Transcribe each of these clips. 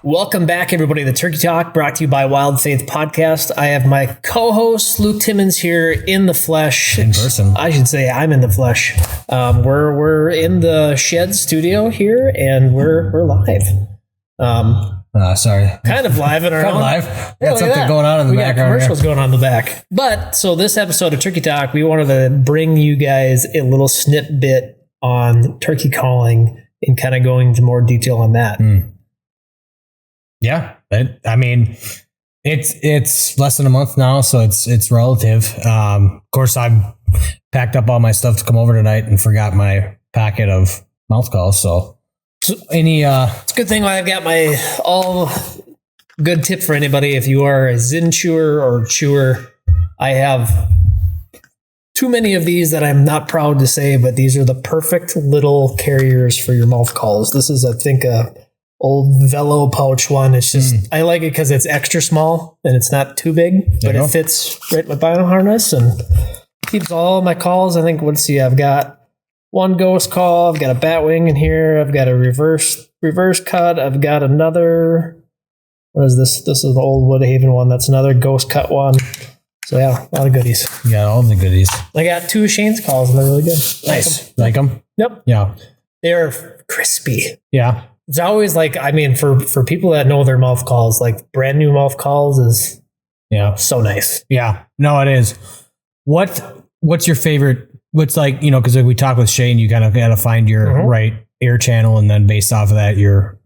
Welcome back, everybody, to Turkey Talk, brought to you by Wild Faith Podcast. I have my co-host, Luke Timmons, here in the flesh. In person. I should say I'm in the flesh. We're in the Shed studio here, and we're live. Sorry. Kind of live in our Kind of own. live. Yeah, Got something going on in the we background. got commercials going on in the back. But, so this episode of Turkey Talk, we wanted to bring you guys a little snippet on turkey calling and kind of going into more detail on that. Yeah, I mean, it's less than a month now, so it's relative. Of course, I've packed up all my stuff to come over tonight and forgot my packet of mouth calls. So any it's a good thing I've got my all good tip for anybody. If you are a Zin chewer or chewer, I have too many of these that I'm not proud to say, but these are the perfect little carriers for your mouth calls. This is, I think, a old Velo pouch one. It's just, I like it because it's extra small and it's not too big, but it fits right in my bino harness and keeps all my calls. I think, let's see, I've got one ghost call, I've got a bat wing in here, I've got a reverse cut, I've got another, what is this? This is an old Woodhaven one. That's another ghost cut one. So yeah, a lot of goodies. You got all the goodies. I got two of Shane's calls and they're really good. Nice. Like them? Yep. Yeah. They're crispy. Yeah. It's always like, I mean, for people that know their mouth calls, like brand new mouth calls is so nice. Yeah. No, it is. What's your favorite? What's like, because like we talked with Shane, you kind of got to find your right air channel, and then based off of that, your,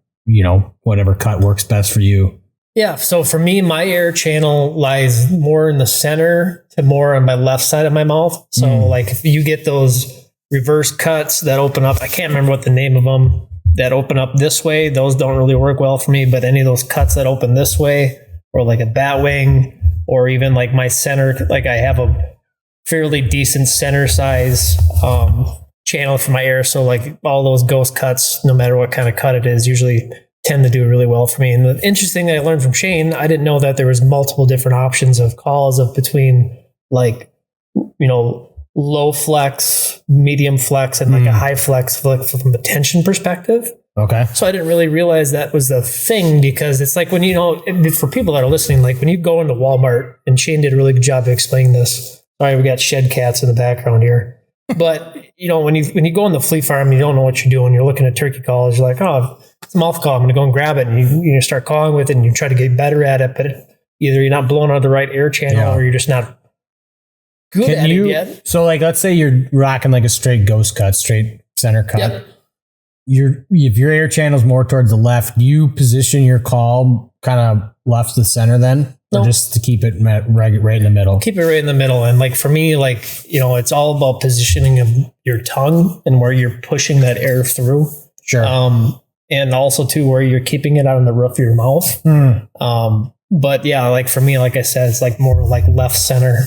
whatever cut works best for you. Yeah. So for me, my air channel lies more in the center to more on my left side of my mouth. So like if you get those reverse cuts that open up, I can't remember what the name of them, that open up this way, those don't really work well for me. But any of those cuts that open this way, or like a bat wing, or even like my center, like I have a fairly decent center size channel for my air. So like all those ghost cuts, no matter what kind of cut it is, usually tend to do really well for me. And the interesting thing I learned from Shane, I didn't know that there was multiple different options of calls of between like, low flex, medium flex, and like a high flex from a tension perspective. Okay. So I didn't really realize that was the thing, because it's like when, for people that are listening, like when you go into Walmart, and Shane did a really good job of explaining this. Sorry, we got shed cats in the background here. But, when you go in the flea farm, you don't know what you're doing. You're looking at turkey calls. You're like, oh, it's a mouth call. I'm going to go and grab it. And you start calling with it and you try to get better at it. But either you're not blowing out the right air channel or you're just not good at it yet. So like, let's say you're rocking like a straight ghost cut, straight center cut. Yep. If your air channel's more towards the left, do you position your call kind of left to center then? Or just to keep it right in the middle? Keep it right in the middle. And like for me, like, it's all about positioning of your tongue and where you're pushing that air through. Sure. And also too, where you're keeping it out on the roof of your mouth. But yeah, like for me, like I said, it's like more like left center,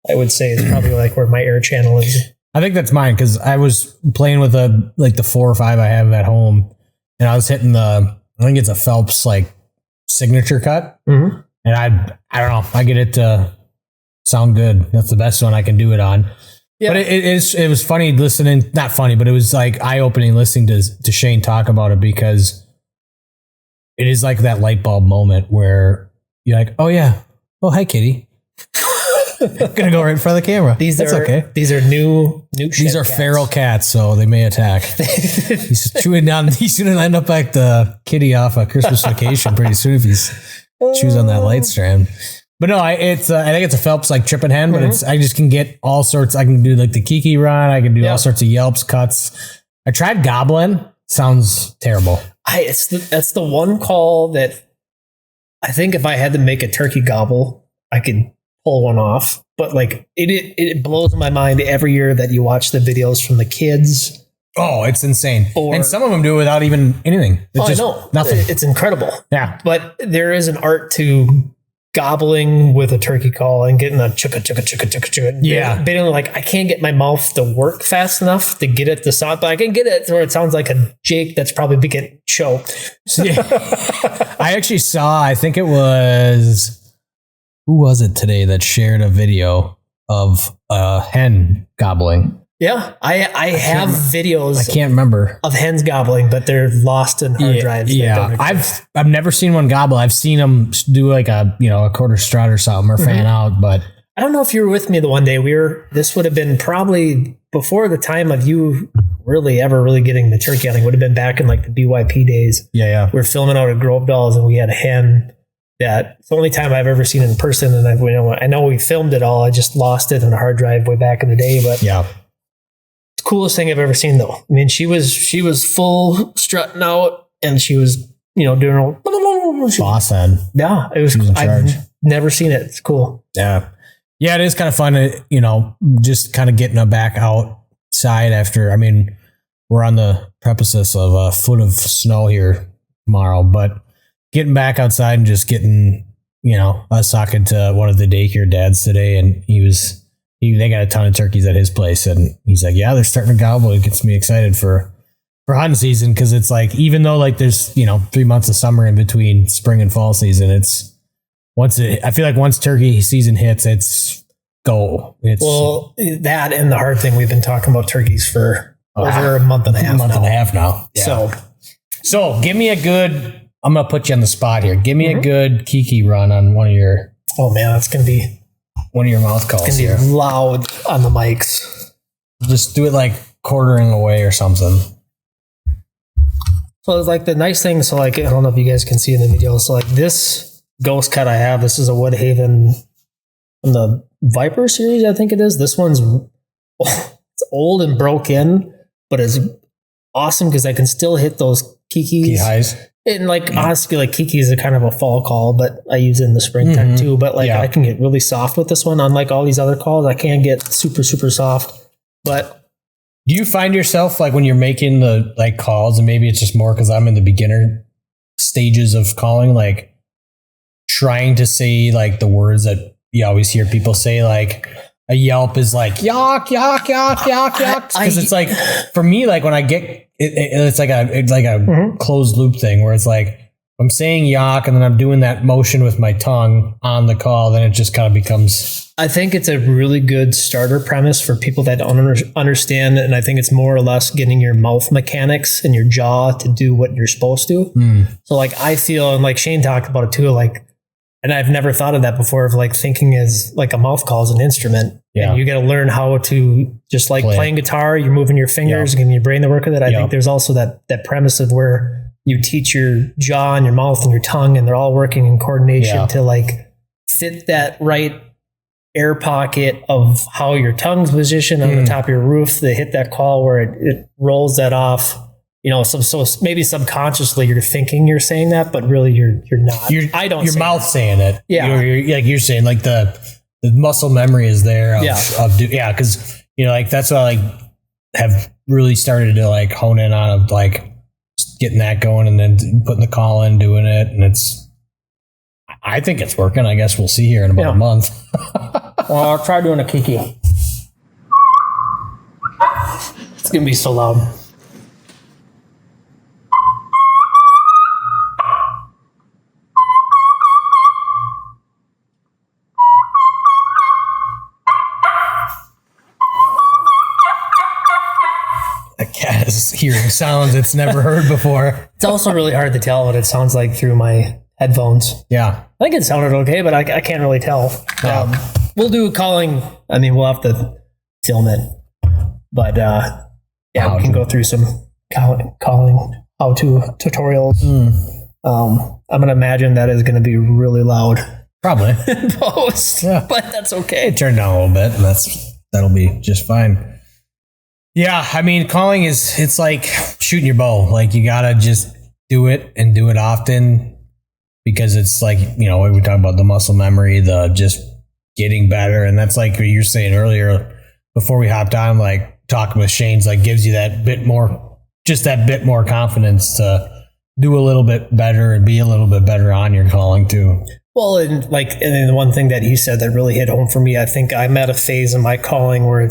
I would say, is probably like where my air channel is. I think that's mine, because I was playing with the 4 or 5 I have at home, and I was hitting I think it's a Phelps like signature cut. And I don't know, I get it to sound good. That's the best one I can do it on. Yeah. But it was funny listening, not funny, but it was like eye-opening listening to Shane talk about it, because it is like that light bulb moment where you're like, oh yeah, oh hi kitty. Gonna go right in front of the camera. These are new These are cats. feral cats, so they may attack. He's chewing down. He's gonna end up like the kitty off a Christmas Vacation pretty soon if he's chews on that light strand. But no, I think it's a Phelps like tripping hen, but I just can get all sorts. I can do like the Kiki run. I can do all sorts of yelps, cuts. I tried gobbling. Sounds terrible. That's the one call that I think if I had to make a turkey gobble, I could pull one off. But like it blows my mind every year that you watch the videos from the kids. Oh, it's insane. And some of them do it without even anything. It's just I know. Nothing. It's incredible. Yeah. But there is an art to gobbling with a turkey call and getting a chugga chugga chugga chugga chugga. Yeah. Basically, like I can't get my mouth to work fast enough to get it to sound, but I can get it where it sounds like a Jake that's probably getting choked. Yeah. I actually saw, I think it was, who was it today that shared a video of a hen gobbling? Yeah, I have videos. I can't remember of hens gobbling, but they're lost in hard drives. Yeah, I've never seen one gobble. I've seen them do like a quarter strut or something or fan out, but I don't know if you were with me the one day. This would have been probably before the time of you really getting the turkey hunting. Would have been back in like the BYP days. Yeah. We were filming out at Grove Dolls, and we had a hen that it's the only time I've ever seen it in person. And I know we filmed it all. I just lost it in a hard drive way back in the day, but yeah. Coolest thing I've ever seen, though. I mean, she was full strutting out, and she was, doing all boss hen. Yeah, it was. I've never seen it. It's cool. Yeah, it is kind of fun to just kind of getting her back outside after. I mean, we're on the precipice of a foot of snow here tomorrow, but getting back outside and just getting, I was talking to one of the daycare dads today, and they got a ton of turkeys at his place, and he's like, yeah, they're starting to gobble. It gets me excited for hunting season, because it's like, even though like there's 3 months of summer in between spring and fall season, I feel like once turkey season hits, it's go. That and the hard thing, we've been talking about turkeys for over a month and a half now. Yeah. So give me a good, I'm gonna put you on the spot here. Give me a good Kiki run on one of your. Oh man, that's gonna be one of your mouth calls. It's gonna be loud on the mics. Just do it like quartering away or something. So it's like the nice thing. So like, I don't know if you guys can see in the video. So like this ghost cut I have, this is a Woodhaven from the Viper series, I think it is. This one's it's old and broke in, but it's awesome because I can still hit those Kikis. Key highs. And like, honestly, like Kiki is a kind of a fall call, but I use it in the springtime too. But like, I can get really soft with this one. Unlike all these other calls, I can't get super, super soft. But do you find yourself like when you're making the like calls, and maybe it's just more because I'm in the beginner stages of calling, like trying to say like the words that you always hear people say, like a yelp is like yak, yak, yak, yak, yak. Because it's like, for me, like when I get it's like a closed loop thing where it's like I'm saying yak and then I'm doing that motion with my tongue on the call, then it just kind of becomes. I think it's a really good starter premise for people that don't understand, and I think it's more or less getting your mouth mechanics and your jaw to do what you're supposed to. So like I feel, and like Shane talked about it too, like, and I've never thought of that before, of like thinking as like a mouth call is an instrument. Yeah. And you got to learn how to, just like playing guitar, you're moving your fingers, giving your brain the work of it. I think there's also that premise of where you teach your jaw and your mouth and your tongue, and they're all working in coordination to like fit that right air pocket of how your tongue's positioned on the top of your roof to hit that call where it rolls that off. So maybe subconsciously you're thinking you're saying that, but really you're not. I don't. Your mouth saying it. Yeah, you're saying like the muscle memory is there. Because like that's what I like have really started to like hone in on, of like just getting that going and then putting the call in, doing it, and I think it's working. I guess we'll see here in about a month. Well, I'll try doing a Kiki. It's gonna be so loud. Cat is hearing sounds it's never heard before. It's also really hard to tell what it sounds like through my headphones. Yeah. I think it sounded okay, but I can't really tell. We'll do calling. I mean, we'll have to film it. But we can go through some calling how-to tutorials. I'm going to imagine that is going to be really loud. Probably. In post. Yeah. But that's okay. Turn down a little bit, and that'll be just fine. Yeah, I mean, calling it's like shooting your bow. Like, you got to just do it and do it often, because it's like, we were talking about the muscle memory, the just getting better. And that's like what you were saying earlier before we hopped on, like talking with Shane's, like gives you that bit more confidence to do a little bit better and be a little bit better on your calling too. Well, and the one thing that he said that really hit home for me, I think I'm at a phase in my calling where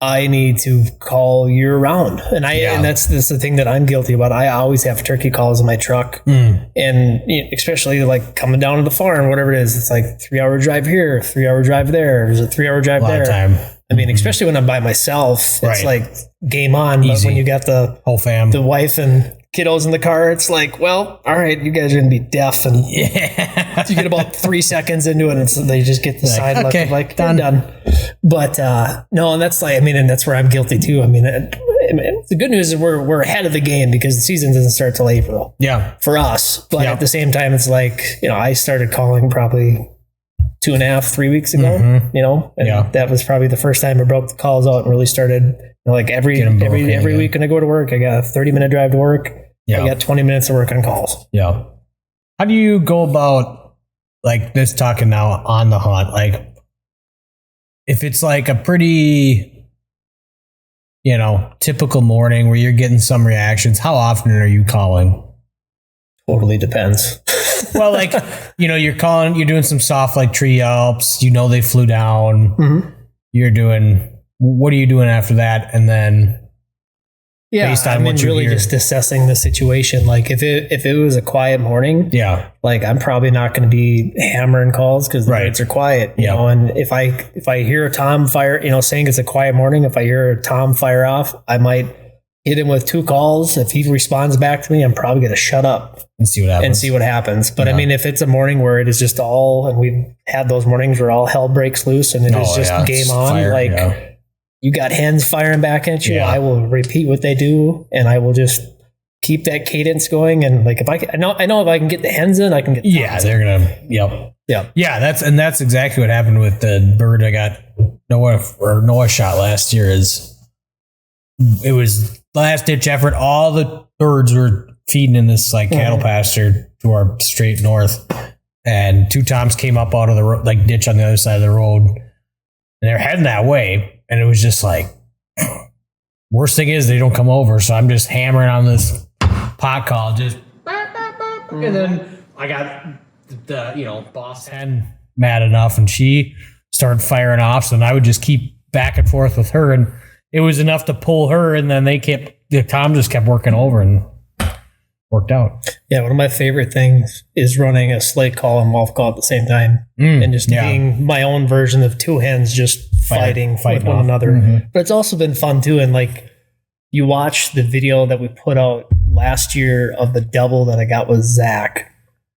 I need to call year round. And that's the thing that I'm guilty about. I always have turkey calls in my truck. And especially like coming down to the farm, whatever it is, it's like 3 hour drive here, 3 hour drive there. There's a 3 hour drive there. I mean, especially when I'm by myself, it's like game on. Easy. But when you got the whole fam, the wife and kiddos in the car, it's like, well, all right, you guys are going to be deaf. And you get about 3 seconds into it, and they just get the side look of like, done. But no, and that's like, I mean, and that's where I'm guilty too. I mean, the good news is we're ahead of the game because the season doesn't start till April. Yeah. For us. But at the same time, it's like, I started calling probably 2.5, 3 weeks ago, and that was probably the first time I broke the calls out and really started, like every week when I go to work, I got a 30-minute drive to work. I got 20 minutes to work on calls. Yeah. How do you go about like this talking now on the hunt? Like if it's like a pretty, typical morning where you're getting some reactions, how often are you calling? Totally depends. Well, like, you're calling, you're doing some soft like tree yelps, they flew down. Mm-hmm. What are you doing after that? And then based on what you really hear, just assessing the situation. Like if it was a quiet morning, like I'm probably not going to be hammering calls because the birds are quiet, you know. And if I hear a tom fire, saying it's a quiet morning, if I hear a tom fire off, I might hit him with 2 calls. If he responds back to me, I'm probably going to shut up and see what happens. But I mean, if it's a morning where it is just all, and we've had those mornings where all hell breaks loose and it is just game on, fire, you got hens firing back at you, I will repeat what they do, and I will just keep that cadence going. And like if I know if I can get the hens in, I can get the they're gonna that's exactly what happened with the bird I got Noah shot last year. It was last ditch effort. All the birds were feeding in this like cattle pasture to our straight north, and 2 toms came up out of the ditch on the other side of the road, and they're heading that way. And it was just like, worst thing is they don't come over. So I'm just hammering on this pot call, just, and then I got the, boss hen mad enough and she started firing off. So then I would just keep back and forth with her, and it was enough to pull her. And then the tom just kept working over and worked out. Yeah. One of my favorite things is running a slate call and wolf call at the same time, and just being my own version of 2 hens just fighting with one another. Mm-hmm. But it's also been fun too. And like you watch the video that we put out last year of the double that I got with Zach.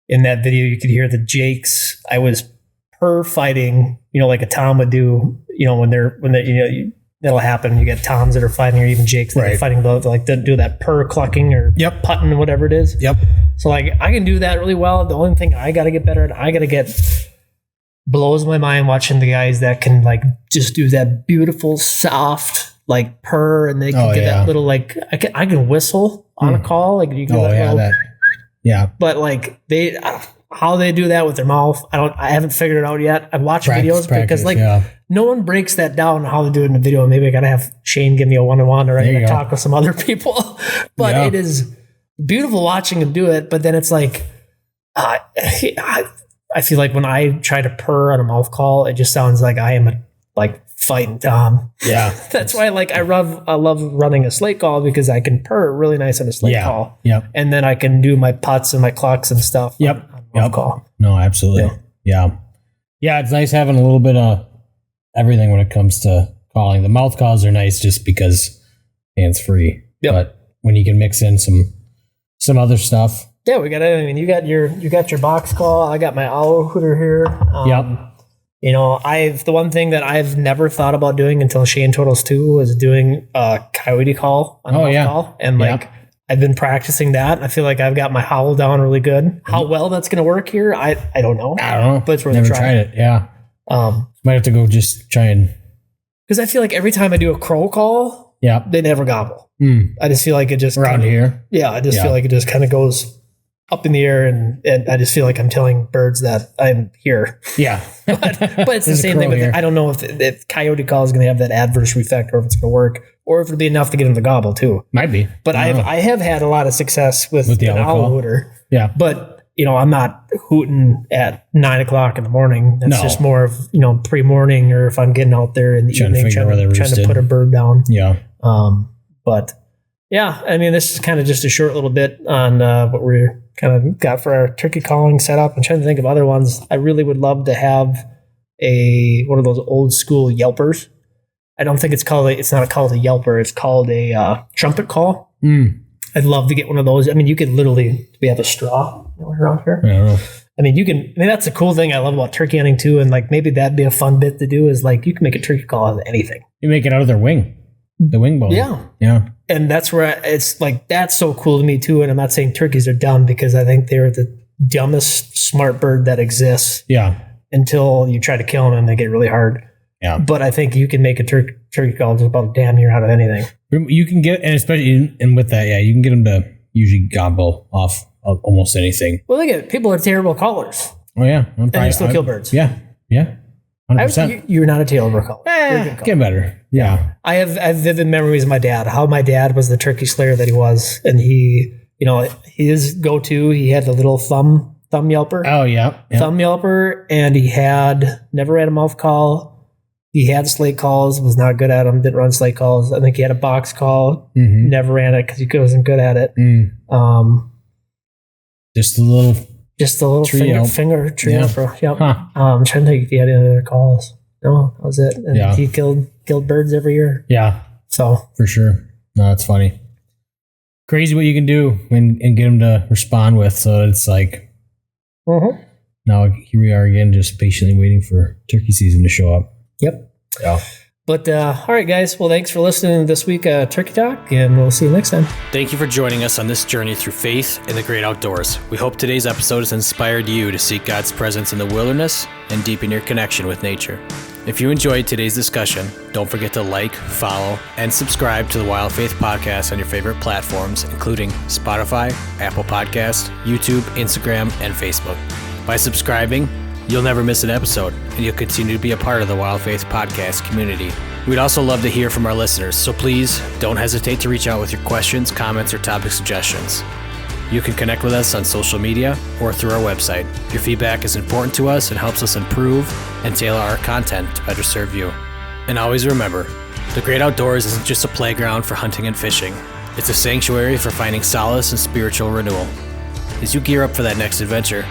In that video, you could hear the jakes. I was fighting, like a tom would do, that'll happen. You get toms that are fighting, or even jakes that are fighting, like they do that clucking or putting or whatever it is. Yep. So like I can do that really well. The only thing I got to get better at, blows my mind watching the guys that can like just do that beautiful soft like purr, and they can get that little like I can whistle on a call, like you can but like how they do that with their mouth, I haven't figured it out yet. I've watched videos because like no one breaks that down how to do it in the video. Maybe I gotta have Shane give me a one-on-one, or I gotta talk with some other people. But it is beautiful watching them do it. But then it's like I feel like when I try to purr on a mouth call, it just sounds like I am fighting tom. Yeah. That's why I love running a slate call, because I can purr really nice on a slate call. Yep. And then I can do my putts and my clucks and stuff. Yep. On call. No, absolutely. Yeah. Yeah. It's nice having a little bit of everything when it comes to calling. The mouth calls are nice just because hands free. Yep. But when you can mix in some other stuff. Yeah, we got it. I mean, you got your box call. I got my owl hooter here. The one thing that I've never thought about doing until Shane told us to was doing a coyote call on a call. And I've been practicing that. I feel like I've got my howl down really good. How well that's going to work here, I don't know. But it's worth a try. Never tried it. Yeah. Might have to go just try and. Because I feel like every time I do a crow call, they never gobble. I just feel like it just around here. Yeah, I just feel like it just kind of goes up in the air, and I just feel like I'm telling birds that I'm here. Yeah. but it's the same thing with I don't know if coyote call is going to have that adverse effect, or if it's going to work, or if it'll be enough to get them to gobble too. Might be. But I have had a lot of success with the owl hooter. Yeah. But I'm not hooting at 9 o'clock in the morning. That's just more of, pre-morning, or if I'm getting out there in the evening trying to put a bird down. Yeah. But yeah, I mean, this is kind of just a short little bit on what we're kind of got for our turkey calling setup. I'm trying to think of other ones. I really would love to have one of those old school yelpers. I don't think it's not called a yelper. It's called a trumpet call. I'd love to get one of those. I mean, you could literally, do we have a straw around here? I don't know. I mean, that's the cool thing I love about turkey hunting too. And like, maybe that'd be a fun bit to do is like, you can make a turkey call out of anything. You make it out of their wing, the wing bone. Yeah. And that's where it's like, that's so cool to me too. And I'm not saying turkeys are dumb, because I think they're the dumbest smart bird that exists. Yeah. Until you try to kill them and they get really hard. Yeah. But I think you can make a turkey call just about damn near out of anything. You can get, and especially, and with that, you can get them to usually gobble off of almost anything. Well, look at it. People are terrible callers. Oh, yeah. And they still kill birds. Yeah. 100%. You're not a terrible caller. Get better. Yeah. I have vivid memories of my dad, how my dad was the turkey slayer that he was. And he, his go-to, he had the little thumb yelper. Oh, yeah. Thumb yelper. And he never had a mouth call. He had slate calls, was not good at them, didn't run slate calls. I think he had a box call, never ran it because he wasn't good at it. Just a little finger tree yelper. Yep. Huh. I'm trying to think if he had any other calls. No, that was it. And he killed birds every year. Yeah. So for sure. No, that's funny. Crazy what you can do and get them to respond with. So it's like, now here we are again, just patiently waiting for turkey season to show up. Yep. Yeah. But all right, guys. Well, thanks for listening to this week Turkey Talk, and we'll see you next time. Thank you for joining us on this journey through faith in the great outdoors. We hope today's episode has inspired you to seek God's presence in the wilderness and deepen your connection with nature. If you enjoyed today's discussion, don't forget to like, follow, and subscribe to the Wild Faith Podcast on your favorite platforms, including Spotify, Apple Podcasts, YouTube, Instagram, and Facebook. By subscribing, you'll never miss an episode, and you'll continue to be a part of the Wild Faith Podcast community. We'd also love to hear from our listeners, so please don't hesitate to reach out with your questions, comments, or topic suggestions. You can connect with us on social media or through our website. Your feedback is important to us and helps us improve and tailor our content to better serve you. And always remember, the great outdoors isn't just a playground for hunting and fishing. It's a sanctuary for finding solace and spiritual renewal. As you gear up for that next adventure,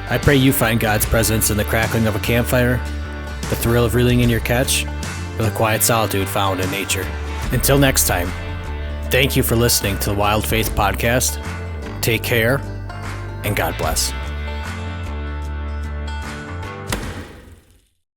I pray you find God's presence in the crackling of a campfire, the thrill of reeling in your catch, or the quiet solitude found in nature. Until next time, thank you for listening to the Wild Faith Podcast. Take care, and God bless.